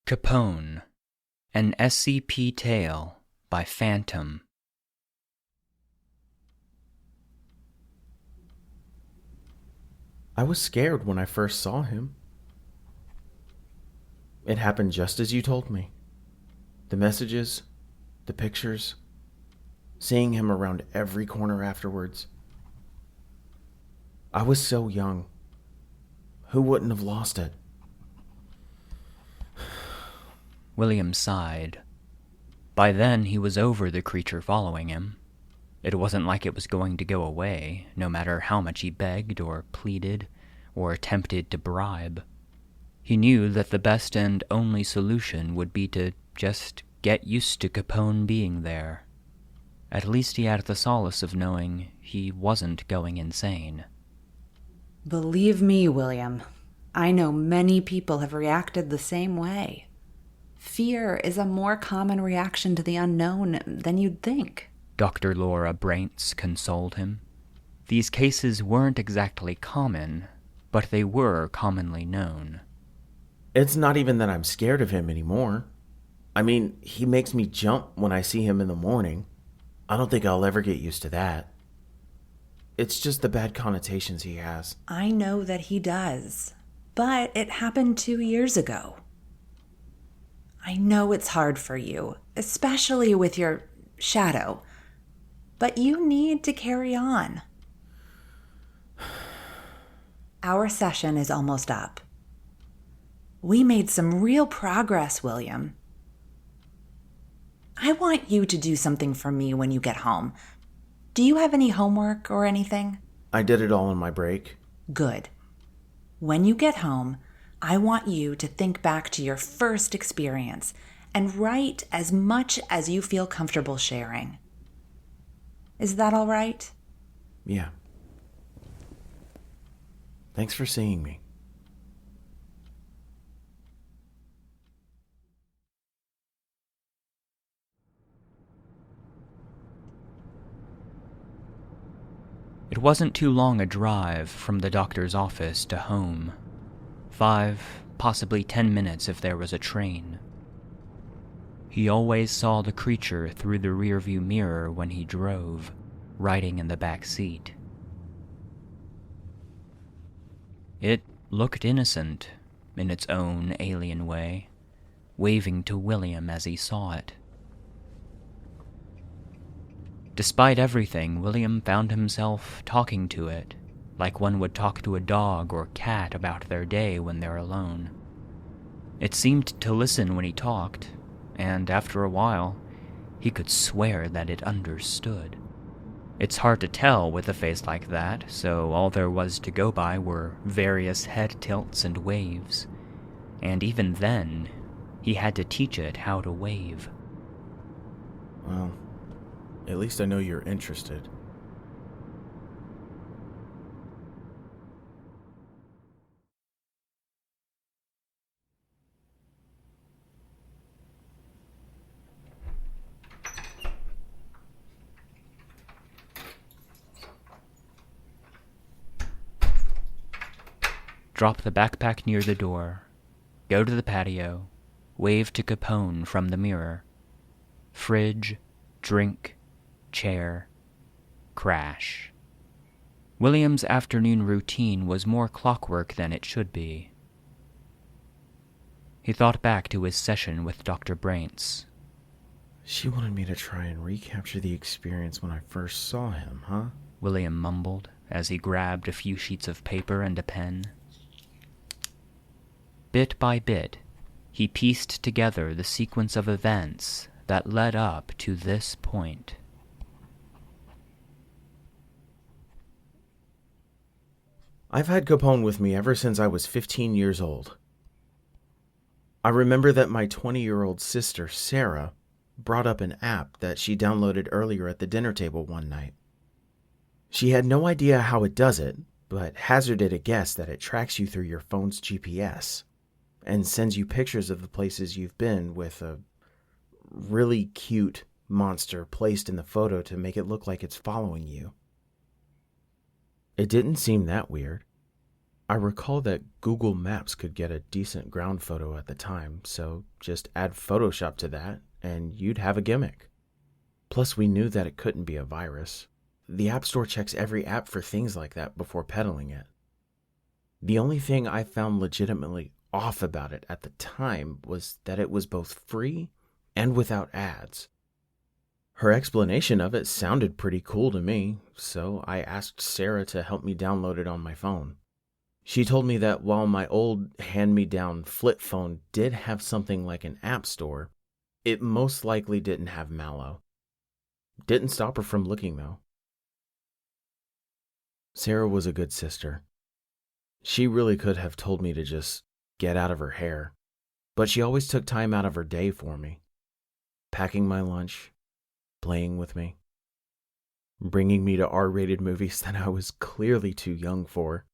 Capone, an SCP Tale by Fantem. I was scared when I first saw him. It happened just as you told me. The messages, the pictures, seeing him around every corner afterwards. I was so young. Who wouldn't have lost it? William sighed. By then, he was over the creature following him. It wasn't like it was going to go away, no matter how much he begged or pleaded or attempted to bribe. He knew that the best and only solution would be to just get used to Capone being there. At least he had the solace of knowing he wasn't going insane. Believe me, William, I know many people have reacted the same way. Fear is a more common reaction to the unknown than you'd think. Dr. Laura Breynz consoled him. These cases weren't exactly common, but they were commonly known. It's not even that I'm scared of him anymore. I mean, he makes me jump when I see him in the morning. I don't think I'll ever get used to that. It's just the bad connotations he has. I know that he does, but it happened 2 years ago. I know it's hard for you, especially with your shadow, but you need to carry on. Our session is almost up. We made some real progress, William. I want you to do something for me when you get home. Do you have any homework or anything? I did it all on my break. Good. When you get home, I want you to think back to your first experience and write as much as you feel comfortable sharing. Is that all right? Yeah. Thanks for seeing me. It wasn't too long a drive from the doctor's office to home. 5, possibly 10 minutes if there was a train. He always saw the creature through the rearview mirror when he drove, riding in the back seat. It looked innocent, in its own alien way, waving to William as he saw it. Despite everything, William found himself talking to it, like one would talk to a dog or cat about their day when they're alone. It seemed to listen when he talked, and after a while, he could swear that it understood. It's hard to tell with a face like that, so all there was to go by were various head tilts and waves, and even then, he had to teach it how to wave. Well, at least I know you're interested. Drop the backpack near the door, go to the patio, wave to Capone from the mirror. Fridge, drink, chair, crash. William's afternoon routine was more clockwork than it should be. He thought back to his session with Dr. Breynz. She wanted me to try and recapture the experience when I first saw him, huh? William mumbled as he grabbed a few sheets of paper and a pen. Bit by bit, he pieced together the sequence of events that led up to this point. I've had Capone with me ever since I was 15 years old. I remember that my 20-year-old sister, Sarah, brought up an app that she downloaded earlier at the dinner table one night. She had no idea how it does it, but hazarded a guess that it tracks you through your phone's GPS and sends you pictures of the places you've been with a really cute monster placed in the photo to make it look like it's following you. It didn't seem that weird. I recall that Google Maps could get a decent ground photo at the time, so just add Photoshop to that and you'd have a gimmick. Plus, we knew that it couldn't be a virus. The App Store checks every app for things like that before peddling it. The only thing I found legitimately off about it at the time was that it was both free and without ads. Her explanation of it sounded pretty cool to me, so I asked Sarah to help me download it on my phone. She told me that while my old hand-me-down flip phone did have something like an app store, it most likely didn't have mallow. Didn't stop her from looking, though. Sarah was a good sister. She really could have told me to just get out of her hair, but she always took time out of her day for me, packing my lunch, playing with me, bringing me to R-rated movies that I was clearly too young for.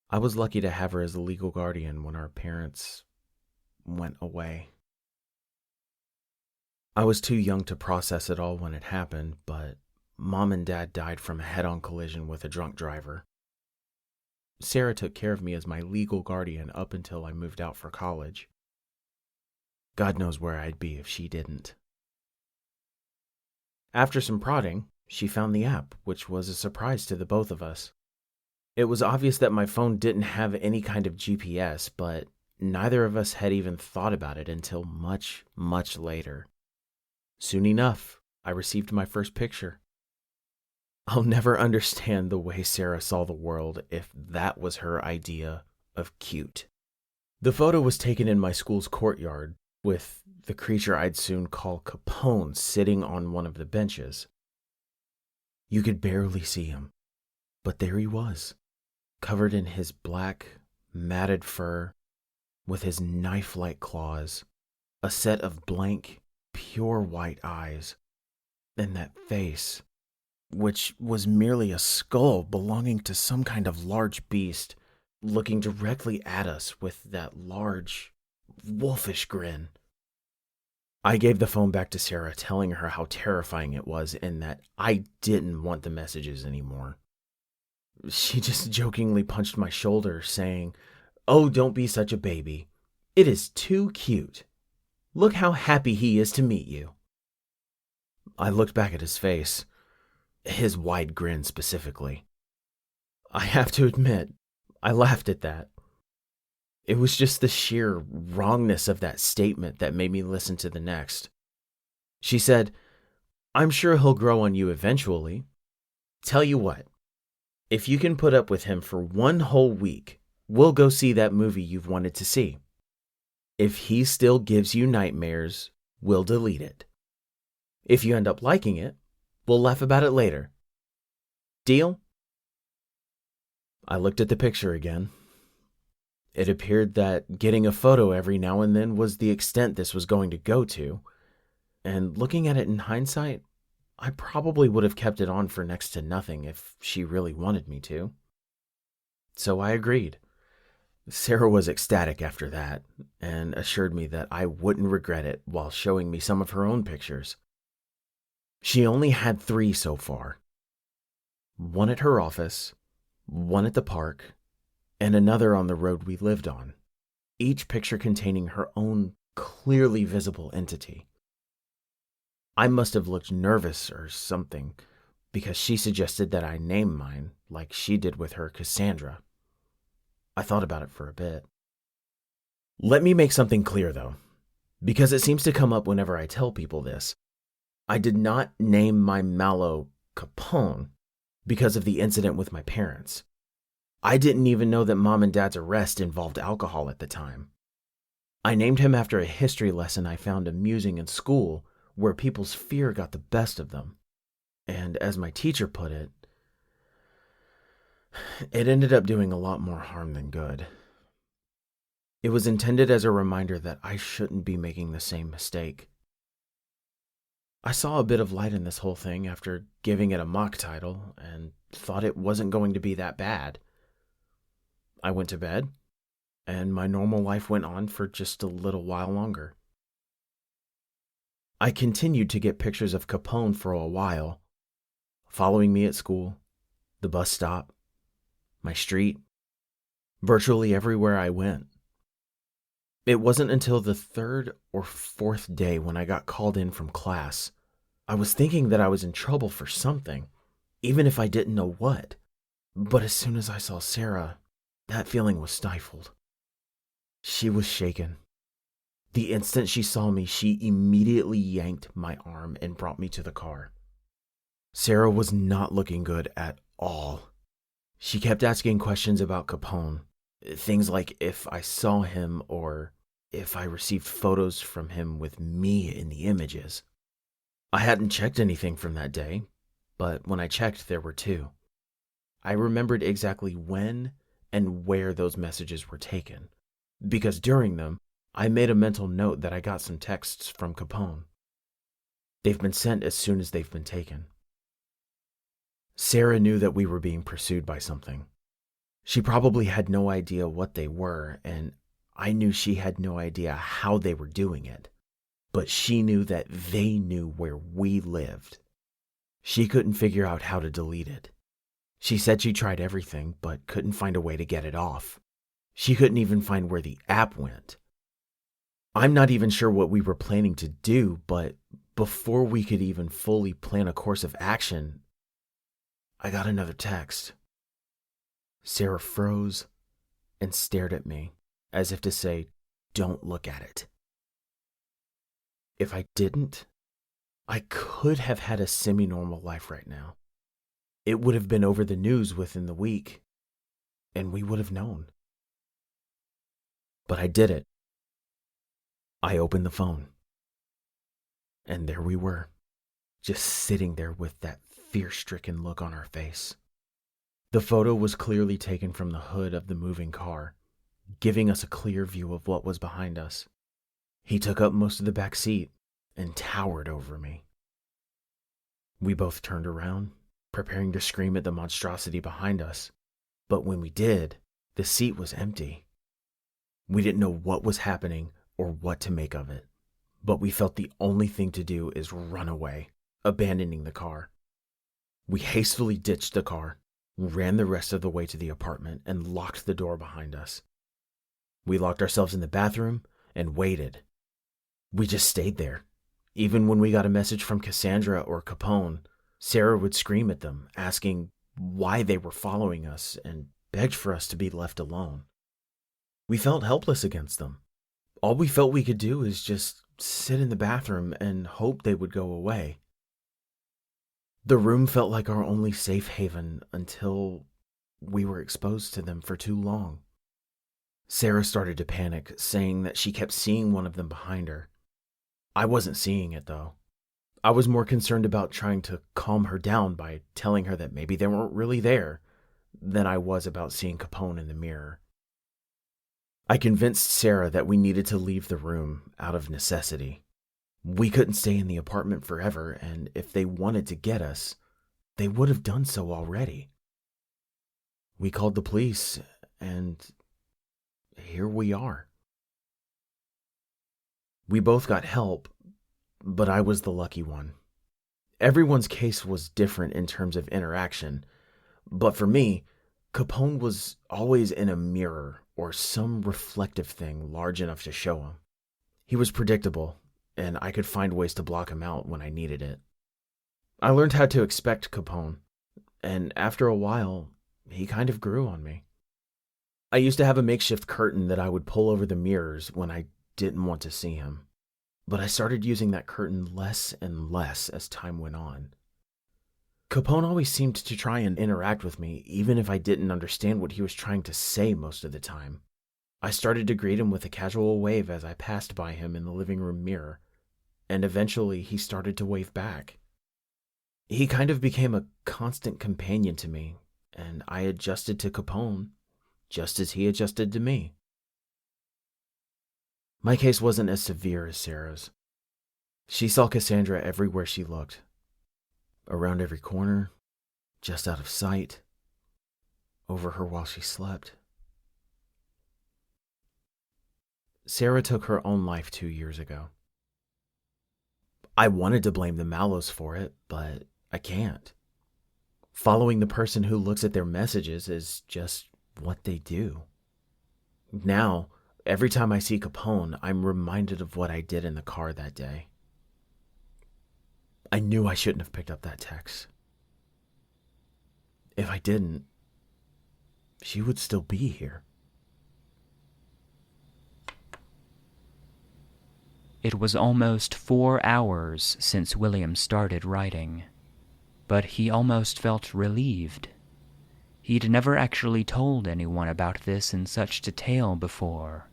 I was lucky to have her as a legal guardian when our parents went away. I was too young to process it all when it happened, but Mom and Dad died from a head-on collision with a drunk driver. Sarah took care of me as my legal guardian up until I moved out for college. God knows where I'd be if she didn't. After some prodding, she found the app, which was a surprise to the both of us. It was obvious that my phone didn't have any kind of GPS, but neither of us had even thought about it until much, much later. Soon enough, I received my first picture. I'll never understand the way Sarah saw the world if that was her idea of cute. The photo was taken in my school's courtyard, with the creature I'd soon call Capone sitting on one of the benches. You could barely see him, but there he was, covered in his black, matted fur, with his knife-like claws, a set of blank, pure white eyes, and that face, which was merely a skull belonging to some kind of large beast, looking directly at us with that large, wolfish grin. I gave the phone back to Sarah, telling her how terrifying it was and that I didn't want the messages anymore. She just jokingly punched my shoulder, saying, "Oh, don't be such a baby. It is too cute. Look how happy he is to meet you." I looked back at his face, his wide grin specifically. I have to admit, I laughed at that. It was just the sheer wrongness of that statement that made me listen to the next. She said, "I'm sure he'll grow on you eventually. Tell you what, if you can put up with him for one whole week, we'll go see that movie you've wanted to see. If he still gives you nightmares, we'll delete it. If you end up liking it, we'll laugh about it later. Deal?" I looked at the picture again. It appeared that getting a photo every now and then was the extent this was going to go to, and looking at it in hindsight, I probably would have kept it on for next to nothing if she really wanted me to. So I agreed. Sarah was ecstatic after that, and assured me that I wouldn't regret it while showing me some of her own pictures. She only had 3 so far. One at her office, one at the park, and another on the road we lived on, each picture containing her own clearly visible entity. I must have looked nervous or something, because she suggested that I name mine, like she did with her Cassandra. I thought about it for a bit. Let me make something clear, though, because it seems to come up whenever I tell people this. I did not name my mallow Capone because of the incident with my parents. I didn't even know that Mom and Dad's arrest involved alcohol at the time. I named him after a history lesson I found amusing in school where people's fear got the best of them. And as my teacher put it, it ended up doing a lot more harm than good. It was intended as a reminder that I shouldn't be making the same mistake. I saw a bit of light in this whole thing after giving it a mock title and thought it wasn't going to be that bad. I went to bed, and my normal life went on for just a little while longer. I continued to get pictures of Capone for a while, following me at school, the bus stop, my street, virtually everywhere I went. It wasn't until the third or fourth day when I got called in from class. I was thinking that I was in trouble for something, even if I didn't know what. But as soon as I saw Sarah, that feeling was stifled. She was shaken. The instant she saw me, she immediately yanked my arm and brought me to the car. Sarah was not looking good at all. She kept asking questions about Capone, things like if I saw him or if I received photos from him with me in the images. I hadn't checked anything from that day, but when I checked, there were two. I remembered exactly when and where those messages were taken, because during them, I made a mental note that I got some texts from Capone. They've been sent as soon as they've been taken. Sarah knew that we were being pursued by something. She probably had no idea what they were, and I knew she had no idea how they were doing it. But she knew that they knew where we lived. She couldn't figure out how to delete it. She said she tried everything, but couldn't find a way to get it off. She couldn't even find where the app went. I'm not even sure what we were planning to do, but before we could even fully plan a course of action, I got another text. Sarah froze and stared at me, as if to say, "Don't look at it." If I didn't, I could have had a semi-normal life right now. It would have been over the news within the week, and we would have known. But I did it. I opened the phone, and there we were, just sitting there with that fear-stricken look on our face. The photo was clearly taken from the hood of the moving car, giving us a clear view of what was behind us. He took up most of the back seat and towered over me. We both turned around, preparing to scream at the monstrosity behind us, but when we did, the seat was empty. We didn't know what was happening or what to make of it, but we felt the only thing to do is run away, abandoning the car. We hastily ditched the car, ran the rest of the way to the apartment, and locked the door behind us. We locked ourselves in the bathroom and waited. We just stayed there. Even when we got a message from Cassandra or Capone, Sarah would scream at them, asking why they were following us and begged for us to be left alone. We felt helpless against them. All we felt we could do is just sit in the bathroom and hope they would go away. The room felt like our only safe haven until we were exposed to them for too long. Sarah started to panic, saying that she kept seeing one of them behind her. I wasn't seeing it, though. I was more concerned about trying to calm her down by telling her that maybe they weren't really there than I was about seeing Capone in the mirror. I convinced Sarah that we needed to leave the room out of necessity. We couldn't stay in the apartment forever, and if they wanted to get us, they would have done so already. We called the police, and here we are. We both got help, but I was the lucky one. Everyone's case was different in terms of interaction, but for me, Capone was always in a mirror or some reflective thing large enough to show him. He was predictable, and I could find ways to block him out when I needed it. I learned how to expect Capone, and after a while, he kind of grew on me. I used to have a makeshift curtain that I would pull over the mirrors when I didn't want to see him, but I started using that curtain less and less as time went on. Capone always seemed to try and interact with me, even if I didn't understand what he was trying to say most of the time. I started to greet him with a casual wave as I passed by him in the living room mirror, and eventually he started to wave back. He kind of became a constant companion to me, and I adjusted to Capone just as he adjusted to me. My case wasn't as severe as Sarah's. She saw Cassandra everywhere she looked. Around every corner, just out of sight, over her while she slept. Sarah took her own life 2 years ago. I wanted to blame the Mallows for it, but I can't. Following the person who looks at their messages is just what they do. Now, every time I see Capone, I'm reminded of what I did in the car that day. I knew I shouldn't have picked up that text. If I didn't, she would still be here. It was almost 4 hours since William started writing, but he almost felt relieved. He'd never actually told anyone about this in such detail before.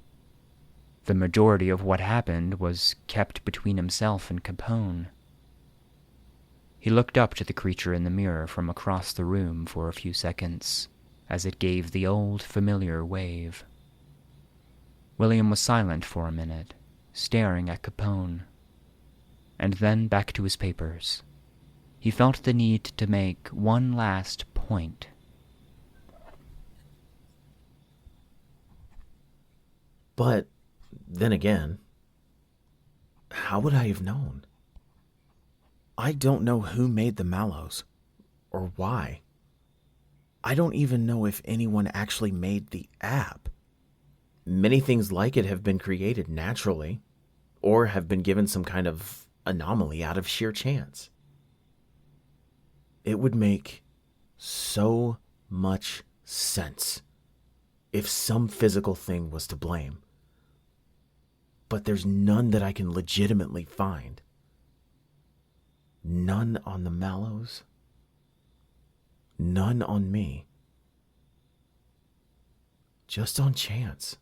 The majority of what happened was kept between himself and Capone. He looked up to the creature in the mirror from across the room for a few seconds, as it gave the old familiar wave. William was silent for a minute, staring at Capone, and then back to his papers. He felt the need to make one last point. But then again, how would I have known? I don't know who made the mallows, or why. I don't even know if anyone actually made the app. Many things like it have been created naturally, or have been given some kind of anomaly out of sheer chance. It would make so much sense if some physical thing was to blame. But there's none that I can legitimately find. None on the mallows. None on me. Just on chance.